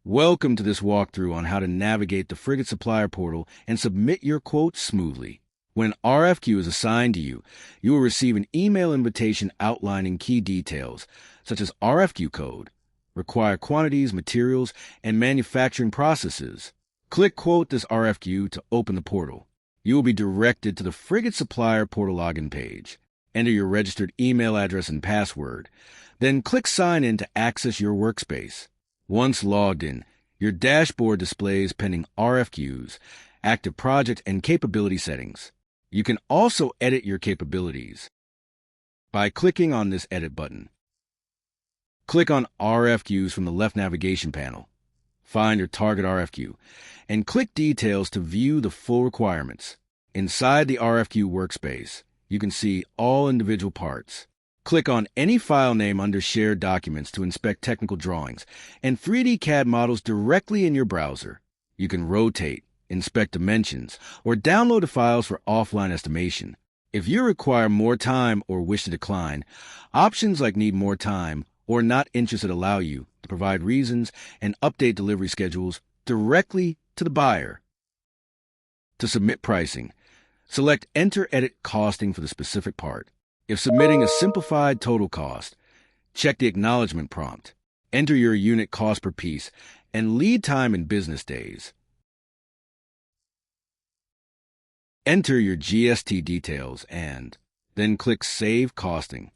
Welcome to this walkthrough on how to navigate the Frigate Supplier Portal and submit your quotes smoothly. When an RFQ is assigned to you, you will receive an email invitation outlining key details, such as RFQ code, required quantities, materials, and manufacturing processes. Click Quote this RFQ to open the portal. You will be directed to the Frigate Supplier Portal login page. Enter your registered email address and password. Then click Sign In to access your workspace. Once logged in, your dashboard displays pending RFQs, active project, and capability settings. You can also edit your capabilities by clicking on this Edit button. Click on RFQs from the left navigation panel. Find your target RFQ, and click Details to view the full requirements. Inside the RFQ workspace, you can see all individual parts. Click on any file name under Shared Documents to inspect technical drawings and 3D CAD models directly in your browser. You can rotate, inspect dimensions, or download the files for offline estimation. If you require more time or wish to decline, options like Need More Time or Not Interested allow you to provide reasons and update delivery schedules directly to the buyer. To submit pricing, select Enter Edit Costing for the specific part. If submitting a simplified total cost, check the acknowledgement prompt. Enter your unit cost per piece and lead time in business days. Enter your GST details and then click Save Costing.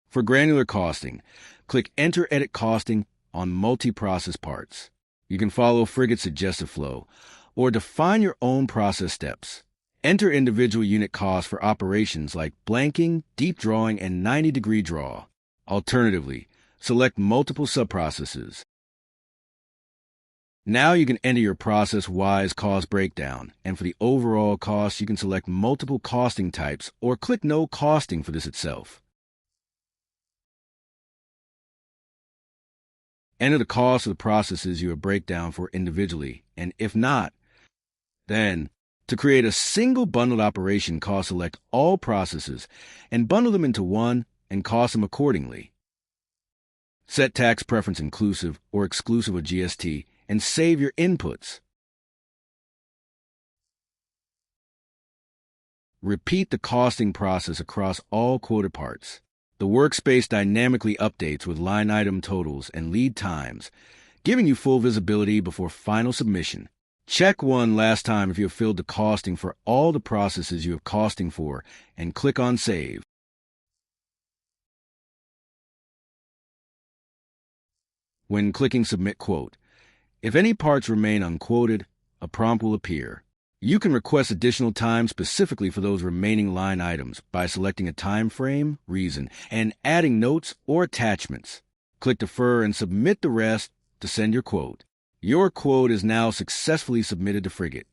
For granular costing, click Enter Edit Costing on multi-process parts. You can follow Frigate's suggested flow or define your own process steps. Enter individual unit costs for operations like blanking, deep drawing, and 90-degree draw. Alternatively, select multiple subprocesses. Now you can enter your process-wise cost breakdown, and for the overall cost, you can select multiple costing types or click No Costing for this itself. Enter the cost of the processes you have breakdown for individually, and if not, then to create a single bundled operation, select all processes and bundle them into one and cost them accordingly. Set tax preference inclusive or exclusive of GST and save your inputs. Repeat the costing process across all quoted parts. The workspace dynamically updates with line item totals and lead times, giving you full visibility before final submission. Check one last time if you have filled the costing for all the processes you have costing for and click on Save. When clicking Submit Quote, if any parts remain unquoted, a prompt will appear. You can request additional time specifically for those remaining line items by selecting a time frame, reason, and adding notes or attachments. Click Defer and submit the rest to send your quote. Your quote is now successfully submitted to Frigate.